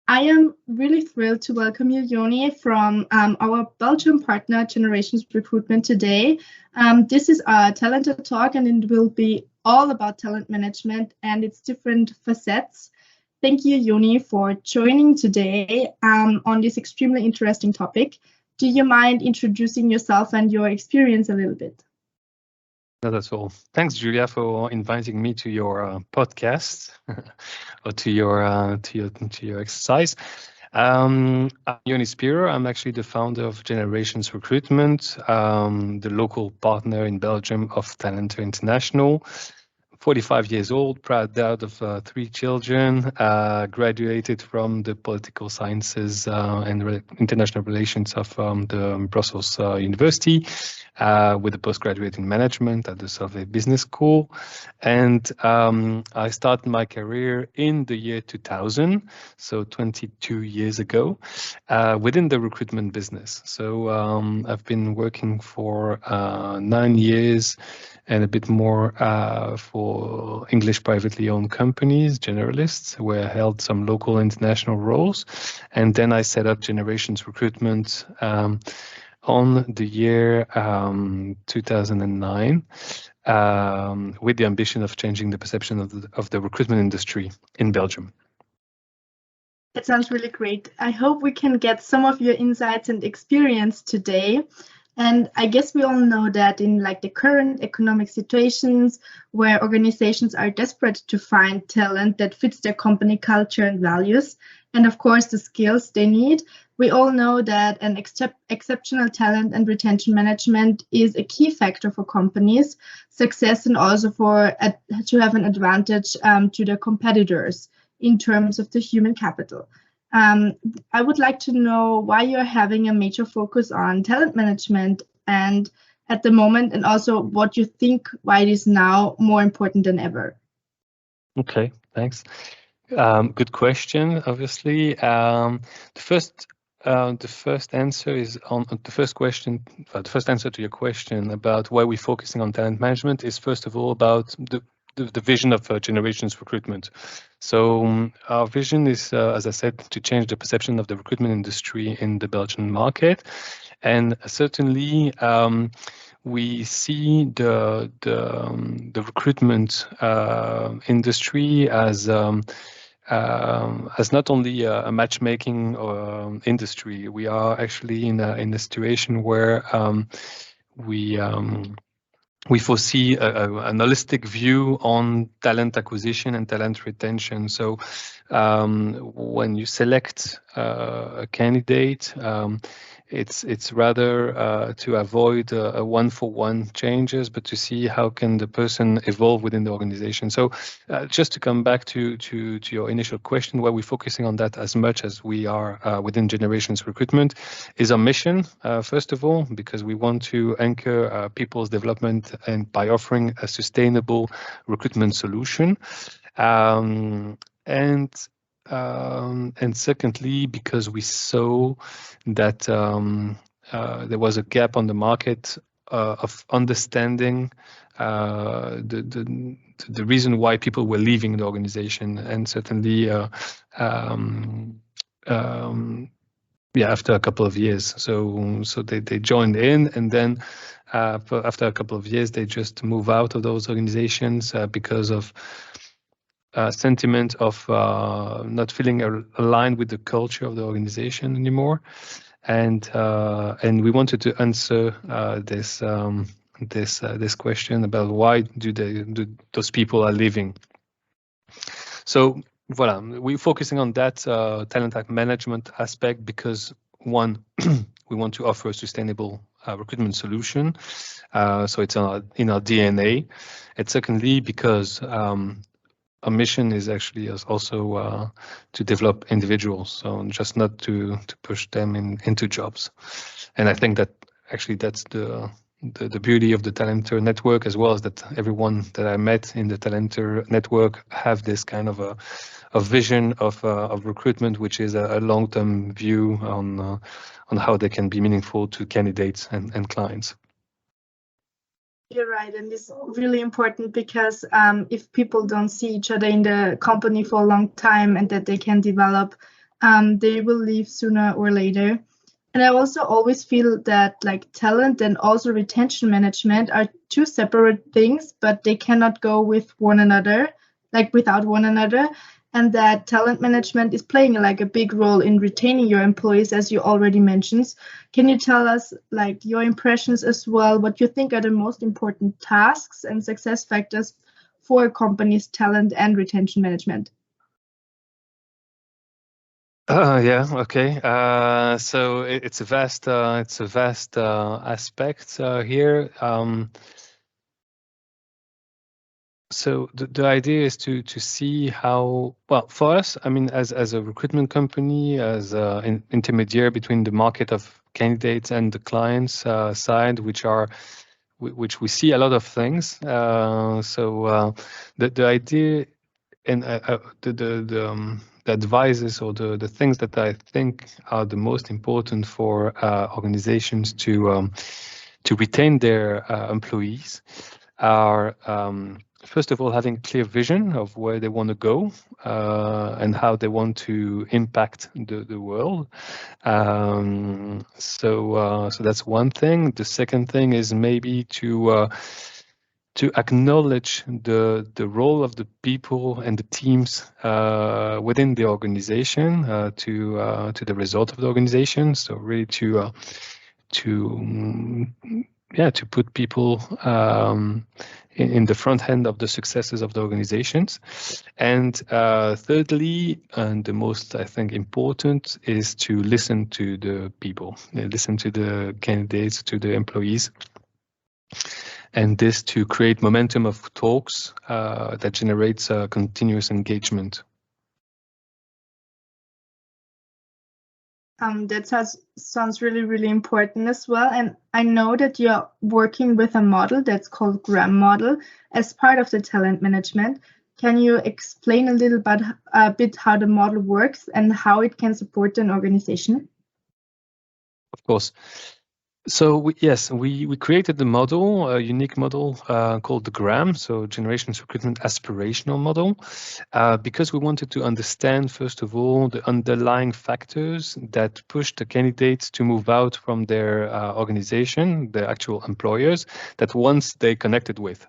I am really thrilled to welcome you, Yoni, from our Belgium partner, Generations Recruitment, today. This is our Talentor talk, and it will be all about talent management and its different facets. Thank you, Yoni, for joining today on this extremely interesting topic. Do you mind introducing yourself and your experience a little bit? No, that's all. Thanks, Julia, for inviting me to your podcast or to your exercise. I'm Yoni Spiro. I'm actually the founder of Generations Recruitment, the local partner in Belgium of Talentor International. 45 years old, proud dad of 3 children, graduated from the political sciences and international relations of the Brussels University with a postgraduate in management at the Solvay Business School. And I started my career in the year 2000, so 22 years ago, within the recruitment business. So I've been working for 9 years and a bit more for English privately owned companies, generalists, where I held some local international roles. And then I set up Generations Recruitment on the year 2009 with the ambition of changing the perception of the recruitment industry in Belgium. That sounds really great. I hope we can get some of your insights and experience today. And I guess we all know that in the current economic situations where organizations are desperate to find talent that fits their company culture and values, and of course the skills they need, we all know that an exceptional talent and retention management is a key factor for companies' success and also to have an advantage to their competitors in terms of the human capital. I would like to know why you're having a major focus on talent management and at the moment, and also what you think why it is now more important than ever. Okay, thanks. Good question. Obviously, the first answer is on the first question. The first answer to your question about why we're focusing on talent management is first of all about the vision of Generations Recruitment. So our vision is, as I said, to change the perception of the recruitment industry in the Belgian market, and certainly we see the recruitment industry as not only a matchmaking industry. We are actually in a situation where we foresee an holistic view on talent acquisition and talent retention. So when you select a candidate, it's rather to avoid a one-for-one changes, but to see how can the person evolve within the organization. So just to come back to your initial question, where we're focusing on that as much as we are within Generations Recruitment is our mission, first of all, because we want to anchor people's development and by offering a sustainable recruitment solution. And secondly, because we saw that there was a gap on the market of understanding the reason why people were leaving the organization, and certainly after a couple of years. So they joined in, and then after a couple of years, they just move out of those organizations because of sentiment of not feeling aligned with the culture of the organization anymore, and we wanted to answer this question about why those people are leaving. So voilà, we're focusing on that talent management aspect because one, we want to offer a sustainable recruitment solution, so it's in our DNA. And secondly, because our mission is actually also to develop individuals, so just not to push them into jobs. And I think that actually that's the beauty of the Talentor network, as well as that everyone that I met in the Talentor network have this kind of a vision of recruitment, which is a long-term view on how they can be meaningful to candidates and clients. You're right, and it's really important because if people don't see each other in the company for a long time and that they can develop they will leave sooner or later. And I also always feel that like talent and also retention management are two separate things, but they cannot go with one another, like without one another. And that talent management is playing like a big role in retaining your employees, as you already mentioned. Can you tell us like your impressions as well, what you think are the most important tasks and success factors for a company's talent and retention management? Yeah, okay. So it's a vast aspect here. So the idea is to see how, well, for us, I mean, as a recruitment company, as an intermediary between the market of candidates and the clients side, which we see a lot of things. The idea and the advices or the things that I think are the most important for organizations to retain their employees are first of all having clear vision of where they want to go and how they want to impact the world. So that's one thing. The second thing is maybe to acknowledge the role of the people and the teams within the organization to the result of the organization. So really to to put people in the front end of the successes of the organizations. And thirdly, and the most, I think, important, is to listen to the people, listen to the candidates, to the employees, and this to create momentum of talks that generates continuous engagement. That sounds really, really important as well. And I know that you're working with a model that's called GRAM model as part of the talent management. Can you explain a bit how the model works and how it can support an organization? Of course. So we created the model, a unique model called the GRAM, so Generations Recruitment Aspirational Model, because we wanted to understand, first of all, the underlying factors that push the candidates to move out from their organization, the actual employers, that once they connected with.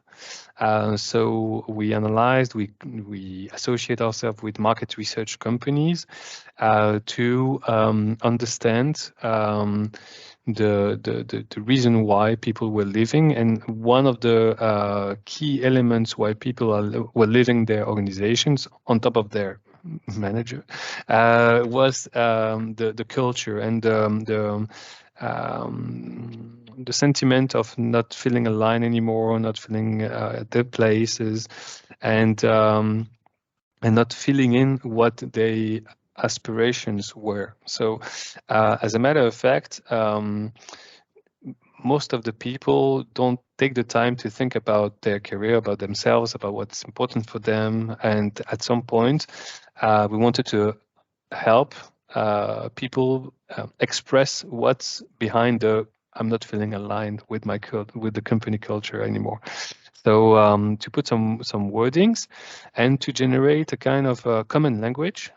So we analyzed, we associate ourselves with market research companies to understand the reason why people were leaving, and one of the key elements why people were leaving their organizations on top of their manager was the culture and the sentiment of not feeling aligned anymore, not feeling at their places, and not filling in what they aspirations were. So as a matter of fact, most of the people don't take the time to think about their career, about themselves, about what's important for them. And at some point, we wanted to help people express what's behind the I'm not feeling aligned with with the company culture anymore. So to put some wordings and to generate a kind of common language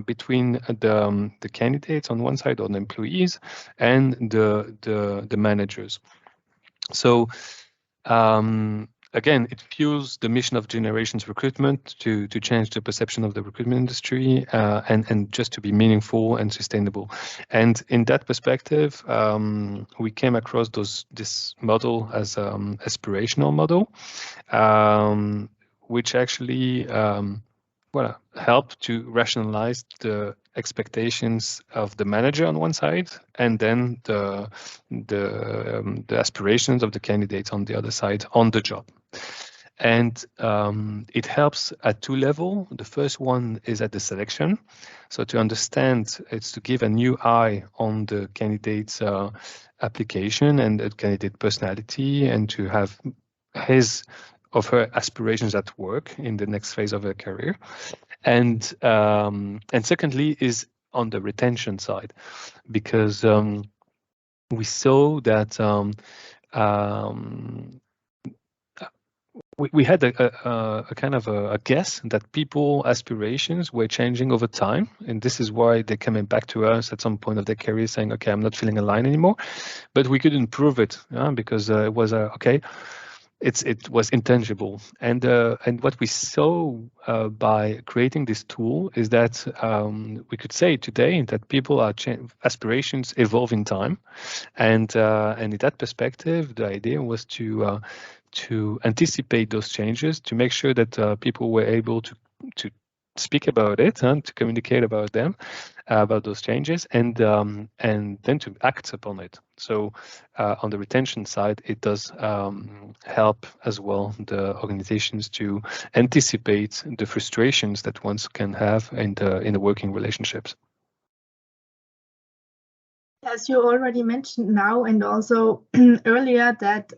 between the candidates on one side, or the employees, and the managers. So again, it fuels the mission of Generations Recruitment to change the perception of the recruitment industry and just to be meaningful and sustainable. And in that perspective, we came across this model as aspirational model, which actually help to rationalize the expectations of the manager on one side, and then the aspirations of the candidates on the other side on the job. And it helps at two levels. The first one is at the selection. So to understand, it's to give a new eye on the candidate's application and the candidate personality, and to have his of her aspirations at work in the next phase of her career. And secondly is on the retention side, because we saw that we had a kind of a guess that people aspirations were changing over time, and this is why they're coming back to us at some point of their career saying, okay, I'm not feeling aligned anymore, but we couldn't prove it because it was okay, it was intangible. And what we saw by creating this tool is that we could say today that people are aspirations evolve in time, and in that perspective, the idea was to anticipate those changes, to make sure that people were able to speak about it and to communicate about them, about those changes, and then to act upon it. So on the retention side, it does help as well the organizations to anticipate the frustrations that one can have in the working relationships. As you already mentioned now, and also earlier, that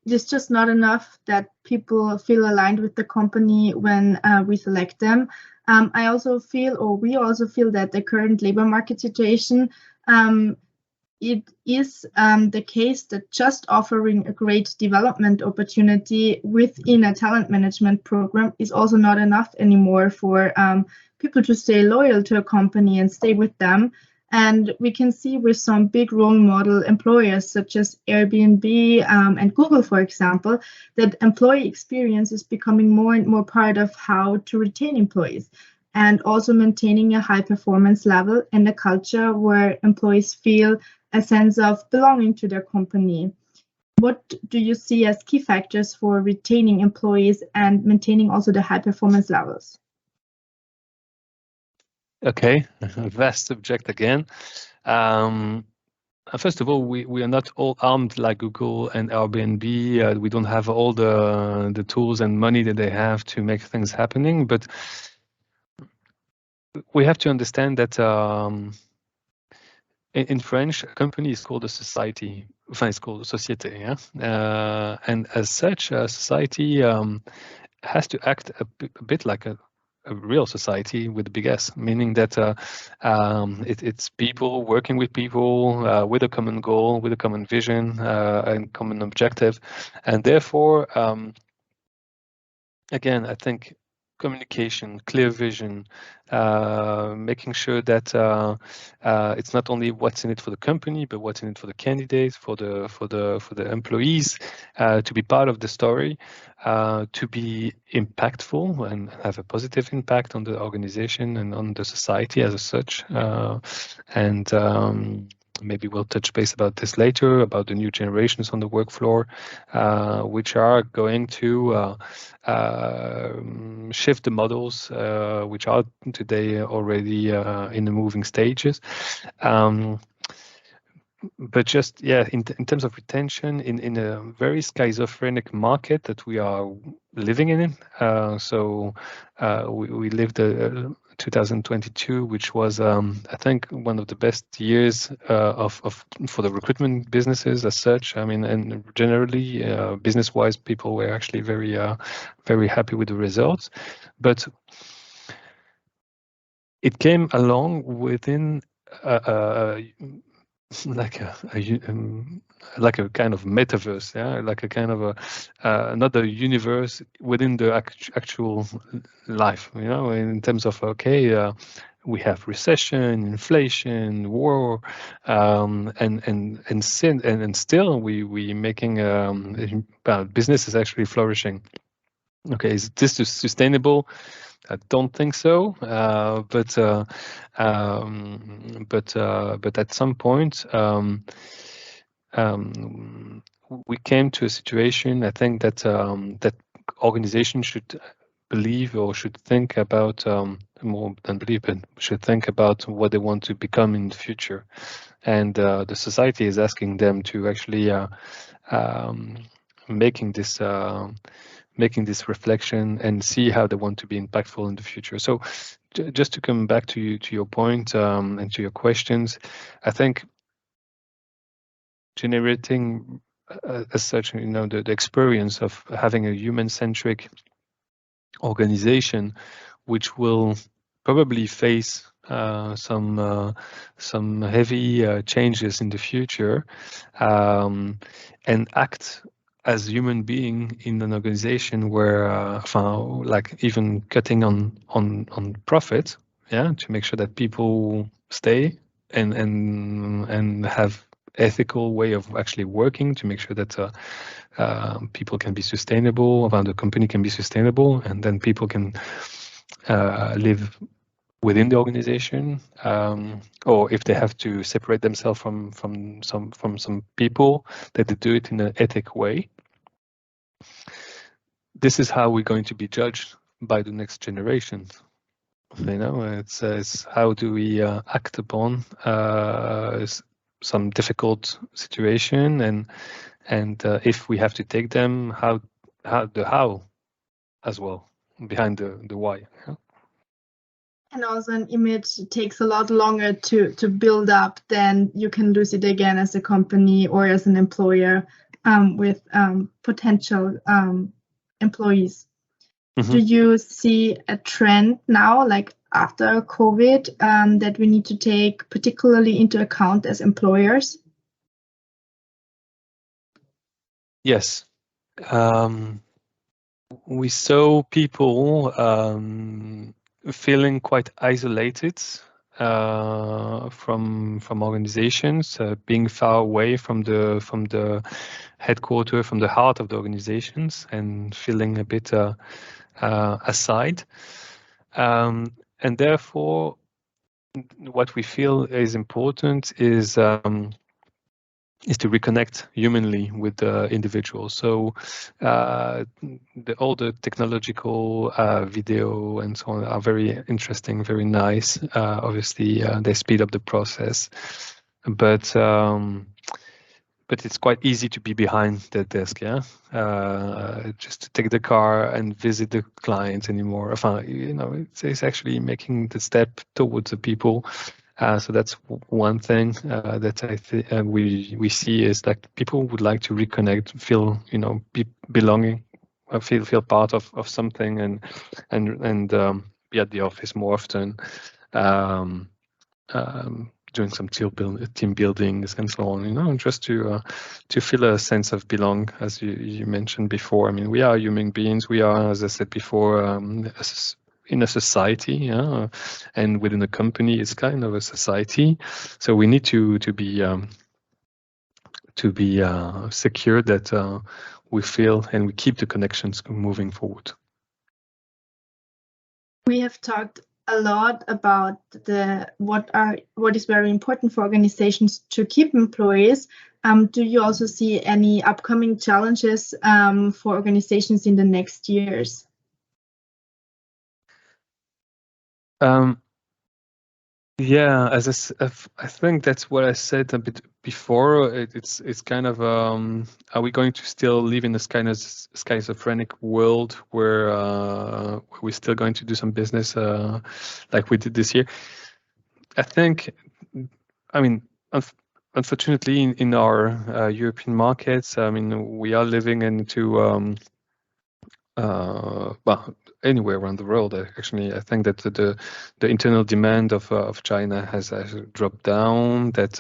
it is just not enough that people feel aligned with the company when we select them. I also feel, or we also feel, that the current labor market situation, it is the case that just offering a great development opportunity within a talent management program is also not enough anymore for people to stay loyal to a company and stay with them. And we can see with some big role model employers such as Airbnb and Google, for example, that employee experience is becoming more and more part of how to retain employees, and also maintaining a high performance level and a culture where employees feel a sense of belonging to their company. What do you see as key factors for retaining employees and maintaining also the high performance levels? Okay, vast subject again. First of all, we are not all armed like Google and Airbnb. We don't have all the tools and money that they have to make things happening. But we have to understand that in French, a company is called a society. Enfin, it's called a société. Yeah? And as such, a society has to act a bit like a real society with a big S, meaning that it's people working with people with a common goal, with a common vision and common objective. And therefore, again, I think communication, clear vision, making sure that it's not only what's in it for the company, but what's in it for the candidates, for the employees, to be part of the story, to be impactful and have a positive impact on the organization and on the society as such. And maybe we'll touch base about this later, about the new generations on the work floor, which are going to shift the models, which are today already in the moving stages. But just, yeah, in terms of retention, in a very schizophrenic market that we are living in, so we lived 2022, which was, I think, one of the best years for the recruitment businesses as such. I mean, and generally, business-wise, people were actually very happy with the results. But it came along within like a kind of metaverse, yeah, like a kind of another universe within the actual life, you know, in terms of, okay, we have recession, inflation, war, and still we making business is actually flourishing. Okay, is this sustainable? I don't think so, but at some point we came to a situation. I think that that organizations should believe or should think about more than believe, but should think about what they want to become in the future, and the society is asking them to actually making this reflection and see how they want to be impactful in the future. So just to come back to your point and to your questions, I think generating as such, you know, the experience of having a human-centric organization, which will probably face some heavy changes in the future, and act as human being in an organization where like even cutting on profit, yeah, to make sure that people stay and have ethical way of actually working, to make sure that people can be sustainable, the company can be sustainable, and then people can live within the organization, or if they have to separate themselves from some people, that they do it in an ethic way. This is how we're going to be judged by the next generation. You know, it's how do we act upon some difficult situation, and if we have to take them, how as well behind the why. Yeah? And also an image takes a lot longer to build up than you can lose it again as a company or as an employer with potential employees. Mm-hmm. Do you see a trend now, like after COVID, that we need to take particularly into account as employers? Yes. We saw people feeling quite isolated from organizations, being far away from the headquarters, from the heart of the organizations, and feeling a bit aside. And therefore, what we feel is important is to reconnect humanly with the individual. So all the technological video and so on are very interesting, very nice. Obviously, they speed up the process, but it's quite easy to be behind the desk, yeah. Just to take the car and visit the clients anymore. You know, it's actually making the step towards the people. So that's one thing that I think we see is that people would like to reconnect, feel, you know, belonging, feel part of something, and be at the office more often. Doing some team buildings and so on, you know, just to feel a sense of belong, as you mentioned before. I mean, we are human beings. We are, as I said before, in a society, yeah, and within a company, it's kind of a society. So we need to be secure that we feel and we keep the connections moving forward. We have talked a lot about what is very important for organizations to keep employees. Do you also see any upcoming challenges for organizations in the next years? Yeah, I think that's what I said a bit before. It's kind of are we going to still live in this kind of schizophrenic world where we're still going to do some business like we did this year? I think, I mean, unfortunately, in our European markets, I mean, we are living into well, anywhere around the world. Actually, I think that the internal demand of China has dropped down. That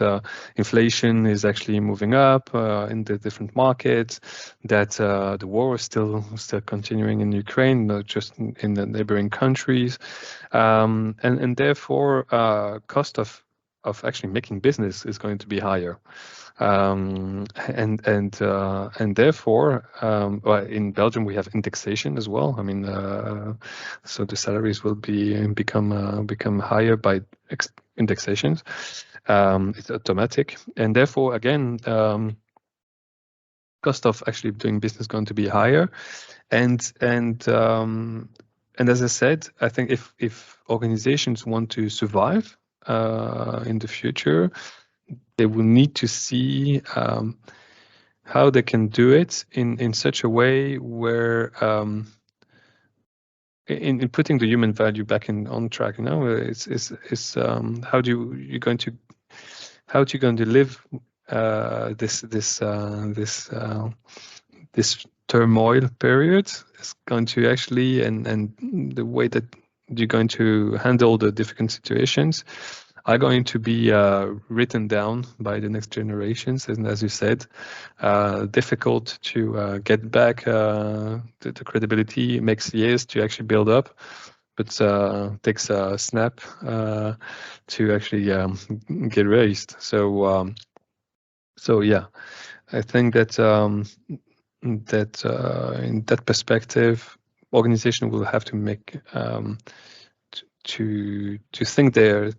inflation is actually moving up in the different markets. That the war is still continuing in Ukraine, not just in the neighboring countries, and therefore cost of actually making business is going to be higher. And therefore, well, in Belgium we have indexation as well. I mean, so the salaries will become higher by indexations. It's automatic, and therefore again, cost of actually doing business is going to be higher. And as I said, I think if organizations want to survive in the future, they will need to see how they can do it in such a way where in putting the human value back on track. You know, it's how do you going to live this turmoil period is going to actually and the way that you're going to handle the difficult situations. are going to be written down by the next generations, and as you said, difficult to get back. The credibility makes years to actually build up, but takes a snap to actually get raised. So yeah, I think that in that perspective, organization will have to make to think their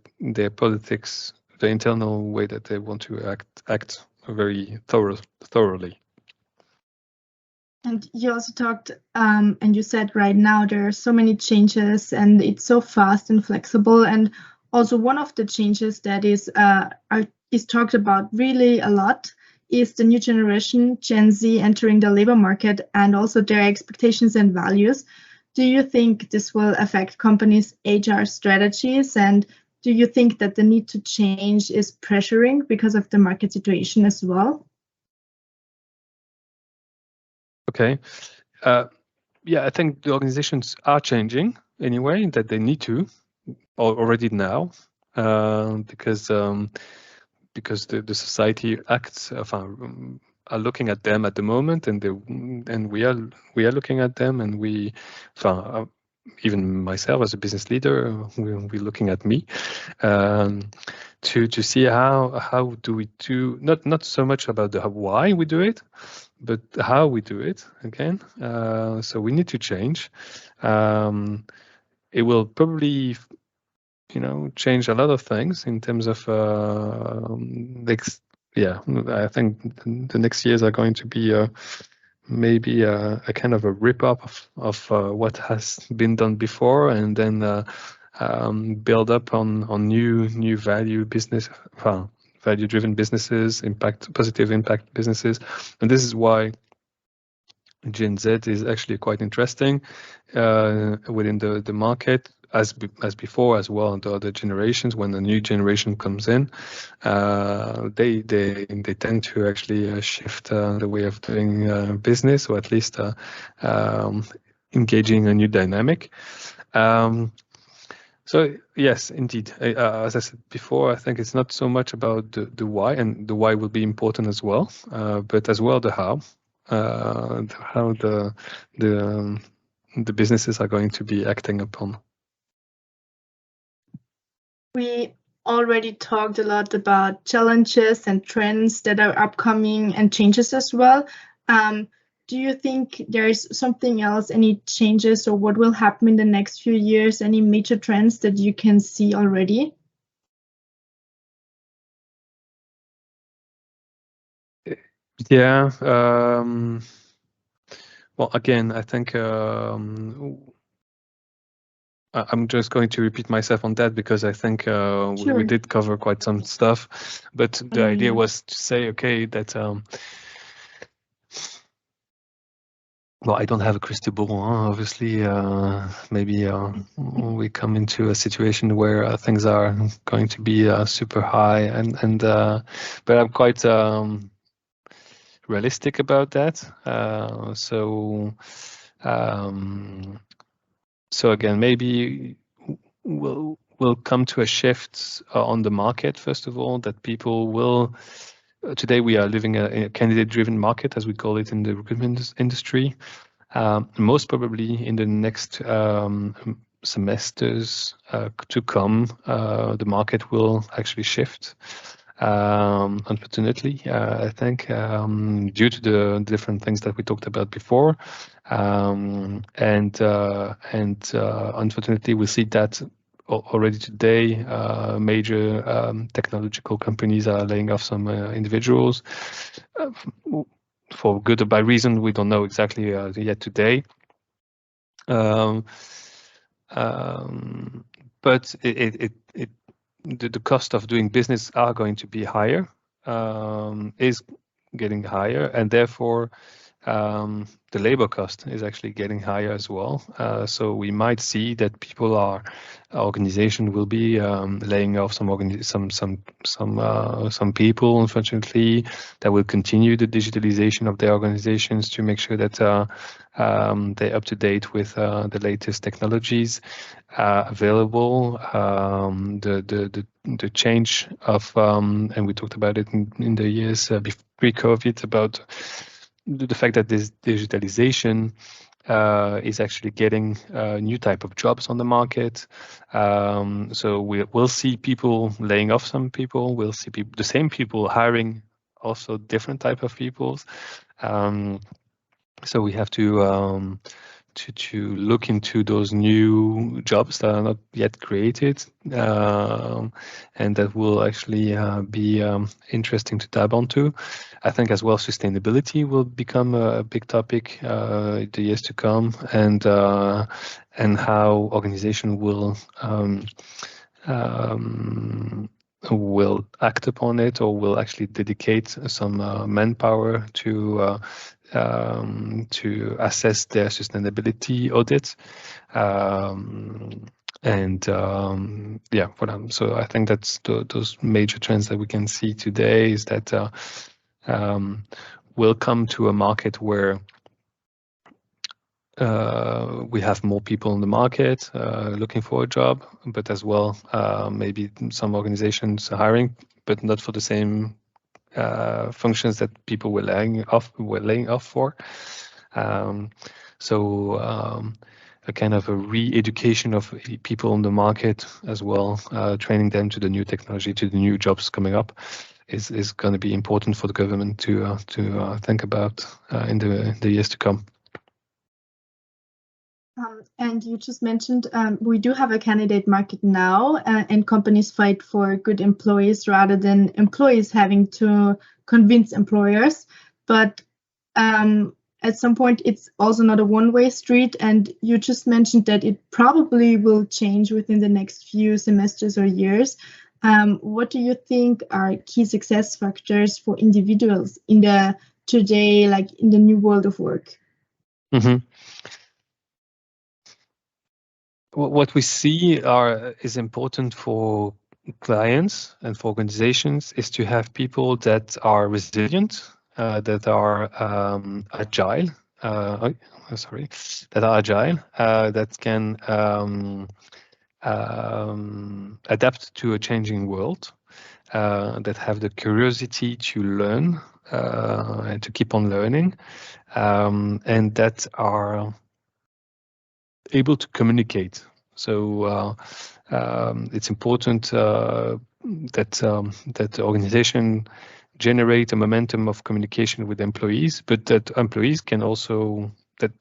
politics, the internal way that they want to act very thoroughly. And you also talked, and you said right now there are so many changes, and it's so fast and flexible. And also one of the changes that is talked about really a lot is the new generation, Gen Z, entering the labor market, and also their expectations and values. Do you think this will affect companies' HR strategies? And do you think that the need to change is pressuring because of the market situation as well? Okay. Yeah, I think the organizations are changing anyway, that they need to already now, because the society acts are looking at them at the moment, and we are looking at them, and even myself as a business leader, we're looking at me to see how do we do, not so much about the why we do it, but how we do it again. So we need to change. It will probably change a lot of things in terms of I think the next years are going to be maybe a kind of a rip-up of what has been done before, and then build up on new value business, value-driven businesses, positive impact businesses. And this is why Gen Z is actually quite interesting within the market, as before as well, and the other generations. When a new generation comes in, they tend to actually shift the way of doing business, or at least engaging a new dynamic. So yes, indeed, as I said before, I think it's not so much about the why, and the why will be important as well, but as well the how. How the businesses are going to be acting upon. We already talked a lot about challenges and trends that are upcoming, and changes as well. Do you think there is something else, any changes, or what will happen in the next few years, any major trends that you can see already? Yeah. Well, again, I think I'm just going to repeat myself on that, because I think Sure. we did cover quite some stuff. But the idea was to say, okay, that well, I don't have a crystal ball, obviously. Maybe we come into a situation where things are going to be super high, and but I'm quite realistic about that. So again, maybe we'll come to a shift on the market. First of all, that people will. Today we are living in a candidate-driven market, as we call it in the recruitment industry. Most probably in the next semesters to come, the market will actually shift. Unfortunately, I think due to the different things that we talked about before, and unfortunately, we see that already today. Major technological companies are laying off some individuals. For good or bad reason, we don't know exactly yet today. But the cost of doing business are going to be higher, is getting higher, and therefore the labor cost is actually getting higher as well. So we might see that organization will be laying off some people. Unfortunately, that will continue the digitalization of their organizations to make sure that they're up to date with the latest technologies available. The change of and we talked about it in the years pre-COVID about the fact that this digitalization is actually getting new type of jobs on the market. So we'll see people laying off some people. We'll see the same people hiring also different type of people. So we have to look into those new jobs that are not yet created, and that will actually be interesting to dive onto. I think as well sustainability will become a big topic the years to come, and how organization will act upon it, or will actually dedicate some manpower to assess their sustainability audits. Yeah, for them. So I think that's those major trends that we can see today is that we'll come to a market where we have more people in the market looking for a job, but as well maybe some organizations are hiring, but not for the same functions that people were laying off for. A kind of a re-education of people on the market as well, training them to the new technology, to the new jobs coming up, is going to be important for the government to think about in the years to come. And you just mentioned we do have a candidate market now, and companies fight for good employees rather than employees having to convince employers. But at some point, it's also not a one-way street. And you just mentioned that it probably will change within the next few semesters or years. What do you think are key success factors for individuals in the today, like in the new world of work? Mm-hmm. What we see is important for clients and for organizations is to have people that are resilient, that are agile. That can adapt to a changing world, that have the curiosity to learn and to keep on learning, and that are able to communicate. So it's important that the organization generate a momentum of communication with employees, but that employees can also that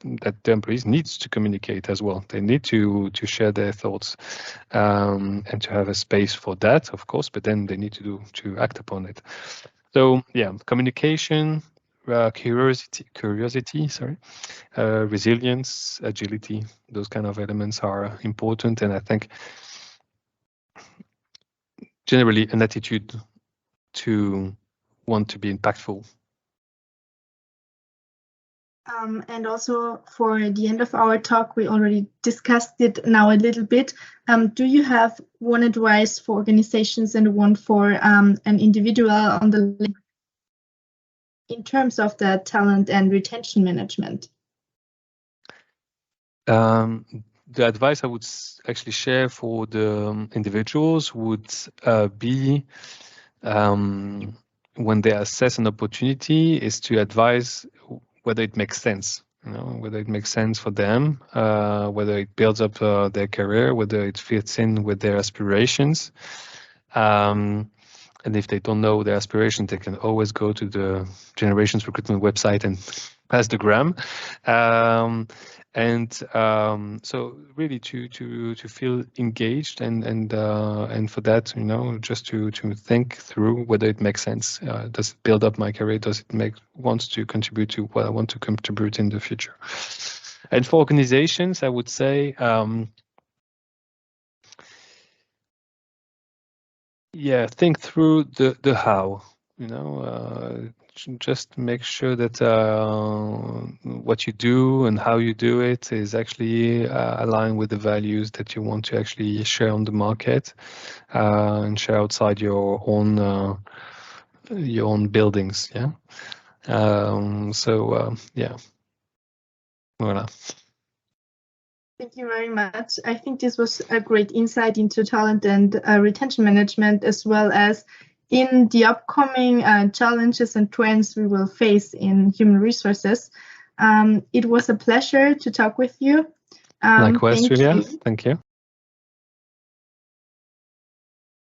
the employees needs to communicate as well. They need to share their thoughts and to have a space for that, of course. But then they need to act upon it. So yeah, communication, curiosity, resilience, agility, those kind of elements are important. And I think generally an attitude to want to be impactful. And also for the end of our talk, we already discussed it now a little bit. Do you have one advice for organizations and one for an individual on the link in terms of the talent and retention management? The advice I would actually share for the individuals would be when they assess an opportunity is to advise whether it makes sense, whether it makes sense for them, whether it builds up their career, whether it fits in with their aspirations. And if they don't know their aspirations, they can always go to the Generations Recruitment website and pass the gram. So really to feel engaged and for that, just to think through whether it makes sense. Does it build up my career? Does it wants to contribute to what I want to contribute in the future? And for organizations, I would say, think through the how. just make sure that what you do and how you do it is actually aligned with the values that you want to actually share on the market and share outside your own buildings. Yeah. Yeah. Voilà. Thank you very much. I think this was a great insight into talent and retention management, as well as in the upcoming challenges and trends we will face in human resources. It was a pleasure to talk with you. Likewise, Thank Julia. you. Thank you.